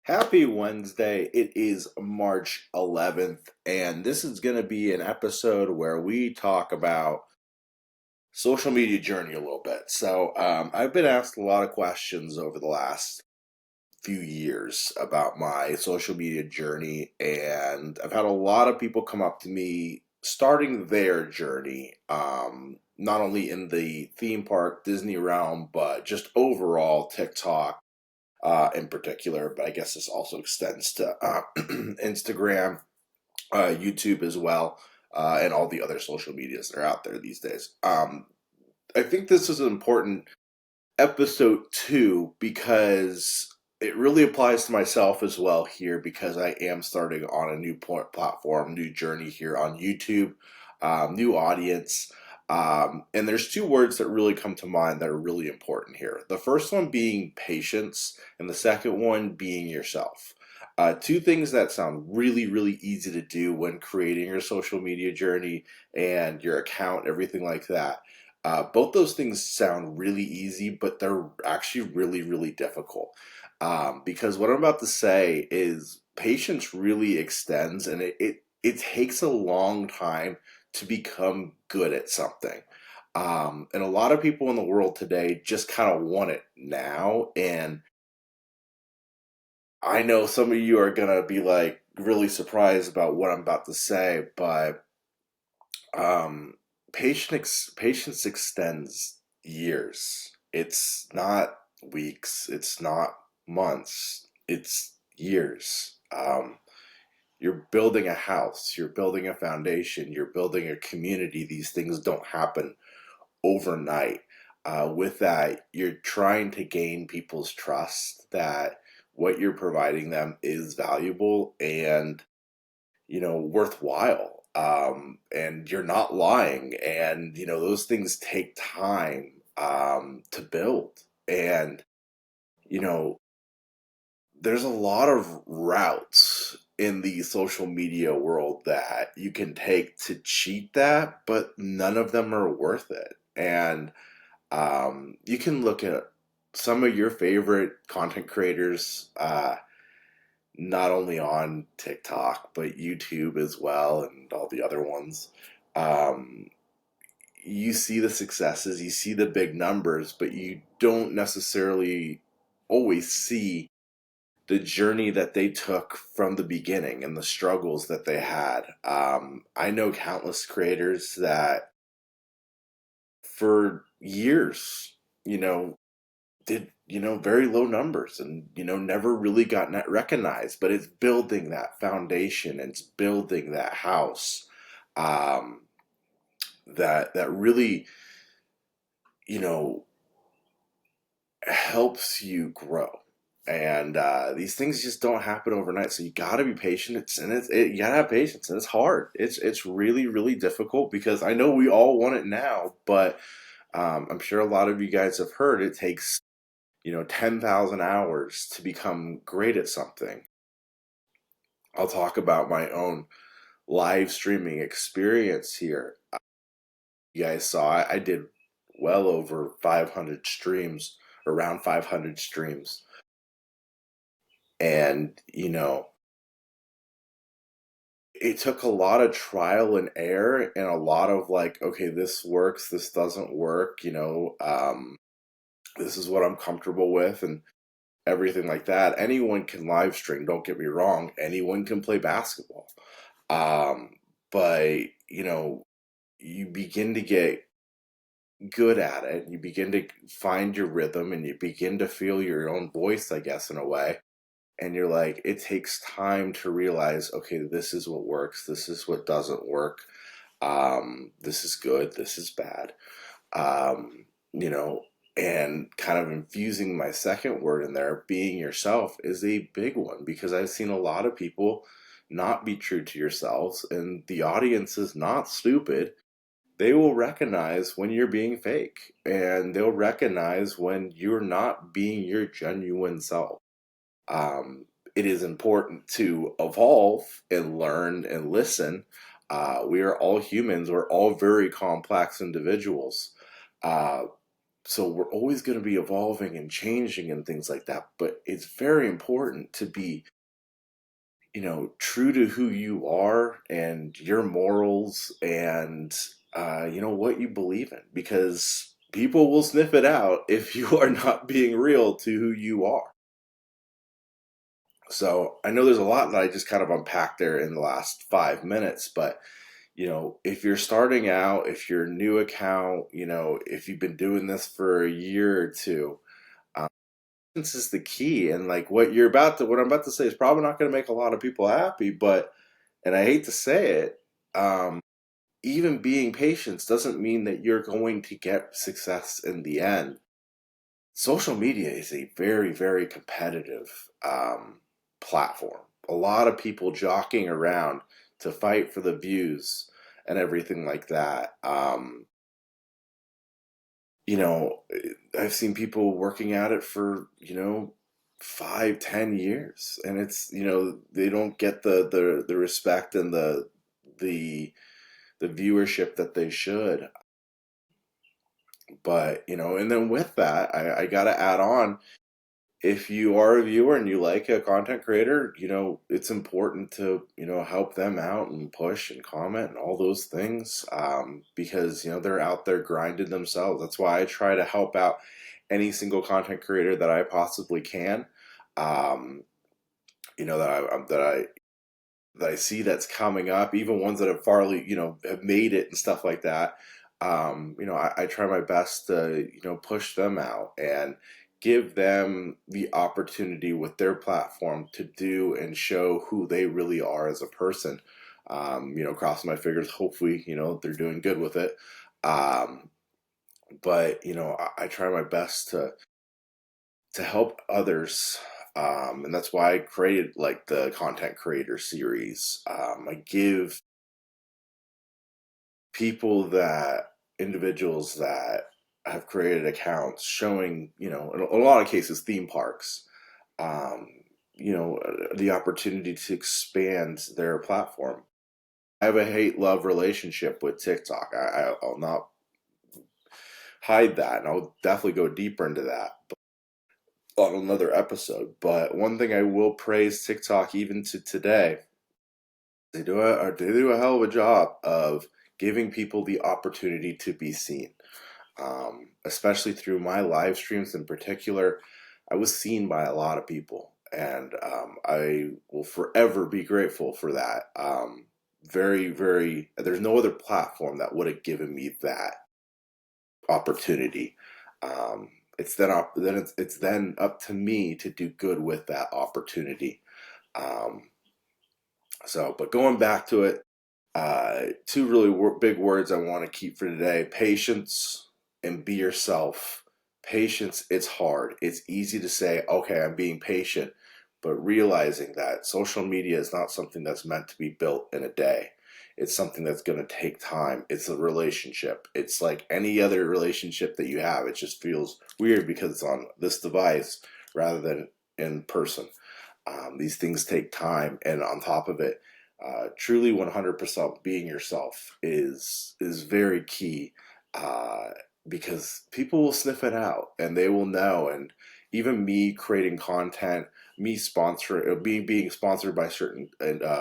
Happy Wednesday. It is March 11th, and this is going to be an episode where we talk about social media journey a little bit. I've been asked a lot of questions over the last few years about my social media journey, and I've had a lot of people come up to me starting their journey, not only in the theme park Disney realm, but just overall TikTok in particular, but I guess this also extends to Instagram, YouTube as well, and all the other social medias that are out there these days. I think this is an important episode too because it really applies to myself as well here because I am starting on a new platform, new journey here on YouTube, new audience. And there's two words that really come to mind that are really important here. The first one being patience, and the second one being yourself. Two things that sound really, really easy to do when creating your social media journey and your account, everything like that. Both those things sound really easy, but they're actually really, really difficult. Because what I'm about to say is patience really extends and it takes a long time to become good at something. And a lot of people in the world today just kind of want it now. And I know some of you are going to be like really surprised about what I'm about to say, but um, patience extends years. It's not weeks. It's not months. It's years. You're building a house. You're building a foundation. You're building a community. These things don't happen overnight. With that, you're trying to gain people's trust that what you're providing them is valuable and worthwhile. And you're not lying. And, those things take time to build. And, you know, there's a lot of routes in the social media world that you can take to cheat that, but none of them are worth it. And you can look at some of your favorite content creators, not only on TikTok, but YouTube as well, and all the other ones. Um, you see the successes, you see the big numbers, but you don't necessarily always see the journey that they took from the beginning and the struggles that they had. I know countless creators that for years, you know, did very low numbers and never really got net recognized, but it's building that foundation, it's building that house, um, that really you know helps you grow. And these things just don't happen overnight, so you got to be patient. You gotta have patience, and it's hard. It's really, really difficult because I know we all want it now, but I'm sure a lot of you guys have heard it takes 10,000 hours to become great at something. I'll talk about my own live streaming experience here. You guys saw I did well over 500 streams, around 500 streams. And, it took a lot of trial and error and a lot of like, okay, this works, this doesn't work, this is what I'm comfortable with and everything like that. Anyone can live stream, don't get me wrong. Anyone can play basketball. Um, but you begin to get good at it. You begin to find your rhythm and you begin to feel your own voice, I guess, in a way. And you're like, it takes time to realize, okay, this is what works, this is what doesn't work. This is good, this is bad. Um, you know, and kind of infusing my second word in there, being yourself, is a big one because I've seen a lot of people not be true to yourselves, and the audience is not stupid. They will recognize when you're being fake, and they'll recognize when you're not being your genuine self. Um, it is important to evolve and learn and listen. We are all humans, we're all very complex individuals. Uh, So we're always going to be evolving and changing and things like that. But it's very important to be, true to who you are and your morals and, what you believe in, because people will sniff it out if you are not being real to who you are. So I know there's a lot that I just kind of unpacked there in the last 5 minutes, but if you're starting out, if you're a new account, if you've been doing this for a year or two, um, this is the key. And like what I'm about to say is probably not going to make a lot of people happy, but, and I hate to say it, um, even being patient doesn't mean that you're going to get success in the end. Social media is a very, very competitive platform. A lot of people jockeying around to fight for the views and everything like that. You know, I've seen people working at it for, 5, 10 years, and they don't get the respect and the the viewership that they should. But and then with that, I gotta add on, if you are a viewer and you like a content creator, it's important to, help them out and push and comment and all those things, because, they're out there grinding themselves. That's why I try to help out any single content creator that I possibly can, um, that I see that's coming up, even ones that have farly, have made it and stuff like that. I try my best to, push them out and give them the opportunity with their platform to do and show who they really are as a person. Crossing my fingers, hopefully, they're doing good with it. Um, but, I try my best to help others. And that's why I created like the content creator series. I give people that individuals that have created accounts showing, in a lot of cases, theme parks, um, the opportunity to expand their platform. I have a hate love relationship with TikTok. I'll not hide that, and I'll definitely go deeper into that on another episode. But one thing I will praise TikTok even to today, they do a hell of a job of giving people the opportunity to be seen. Especially through my live streams in particular, I was seen by a lot of people, and I will forever be grateful for that. Very, very. There's no other platform that would have given me that opportunity. It's then up to me to do good with that opportunity. Um, but going back to it, two really big words I want to keep for today: patience and be yourself. Patience, it's hard. It's easy to say, okay, I'm being patient, but realizing that social media is not something that's meant to be built in a day. It's something that's going to take time. It's a relationship. It's like any other relationship that you have. It just feels weird because it's on this device rather than in person. These things take time, and on top of it, truly 100% being yourself is very key, uh, because people will sniff it out and they will know. And even me creating content, me sponsoring, being sponsored by certain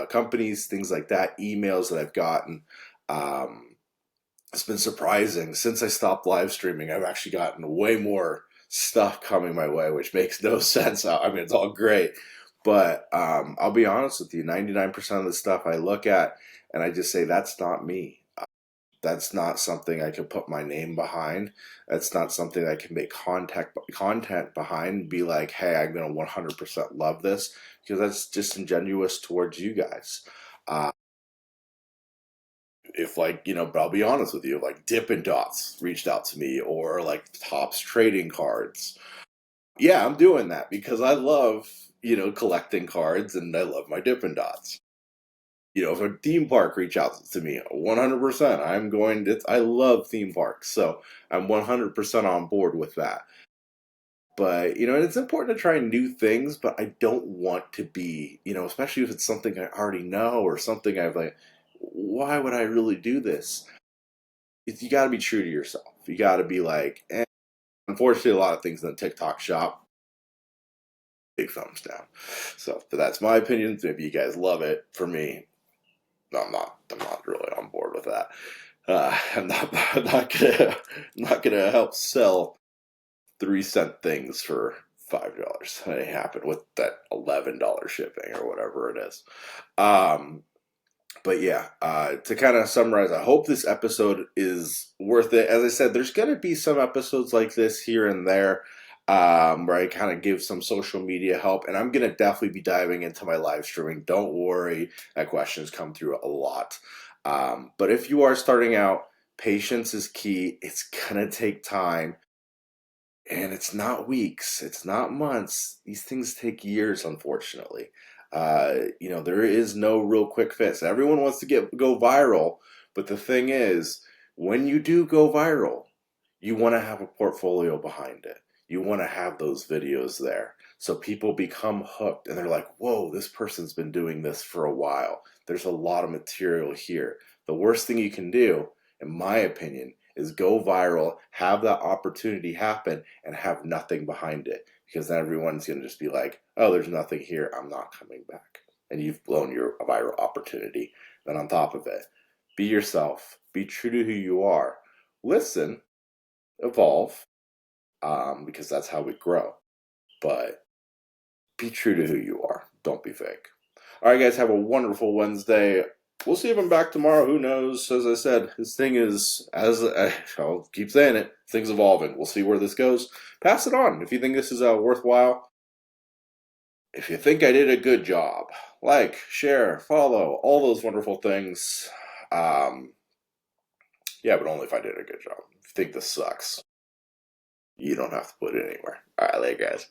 companies, things like that, emails that I've gotten. Um, it's been surprising. Since I stopped live streaming, I've actually gotten way more stuff coming my way, which makes no sense. I mean, it's all great, but I'll be honest with you, 99% of the stuff I look at and I just say, that's not me. That's not something I can put my name behind. That's not something I can make content behind and be like, hey, I'm going to 100% love this, because that's disingenuous towards you guys. Uh, if like, but I'll be honest with you, like Dippin' Dots reached out to me, or like Topps trading cards, yeah, I'm doing that because I love, collecting cards, and I love my Dippin' Dots. If a theme park reach out to me, 100%, I love theme parks. So I'm 100% on board with that. But, and it's important to try new things, but I don't want to be, especially if it's something I already know or something I've like, why would I really do this? You got to be true to yourself. You got to be like, unfortunately, a lot of things in the TikTok shop, big thumbs down. So that's my opinion. Maybe you guys love it. For me, no, I'm not really on board with that. I'm not gonna help sell 3-cent things for $5. It happened with that $11 shipping or whatever it is. But yeah, to kind of summarize, I hope this episode is worth it. As I said, there's going to be some episodes like this here and there, where I kind of give some social media help, and I'm going to definitely be diving into my live streaming. Don't worry, that questions come through a lot. But if you are starting out, patience is key. It's going to take time. And it's not weeks, it's not months. These things take years, unfortunately. There is no real quick fix. Everyone wants to go viral, but the thing is, when you do go viral, you want to have a portfolio behind it. You want to have those videos there. So people become hooked and they're like, whoa, this person's been doing this for a while. There's a lot of material here. The worst thing you can do, in my opinion, is go viral, have that opportunity happen, and have nothing behind it. Because then everyone's going to just be like, oh, there's nothing here, I'm not coming back. And you've blown your viral opportunity. Then on top of it, be yourself, be true to who you are, listen, evolve, because that's how we grow. But be true to who you are. Don't be fake. All right, guys, have a wonderful Wednesday. We'll see if I'm back tomorrow. Who knows? As I said, this thing is, I'll keep saying it, things evolving. We'll see where this goes. Pass it on if you think this is worthwhile. If you think I did a good job, like, share, follow, all those wonderful things. Yeah, but only if I did a good job. If you think this sucks, you don't have to put it anywhere. All right, later, guys.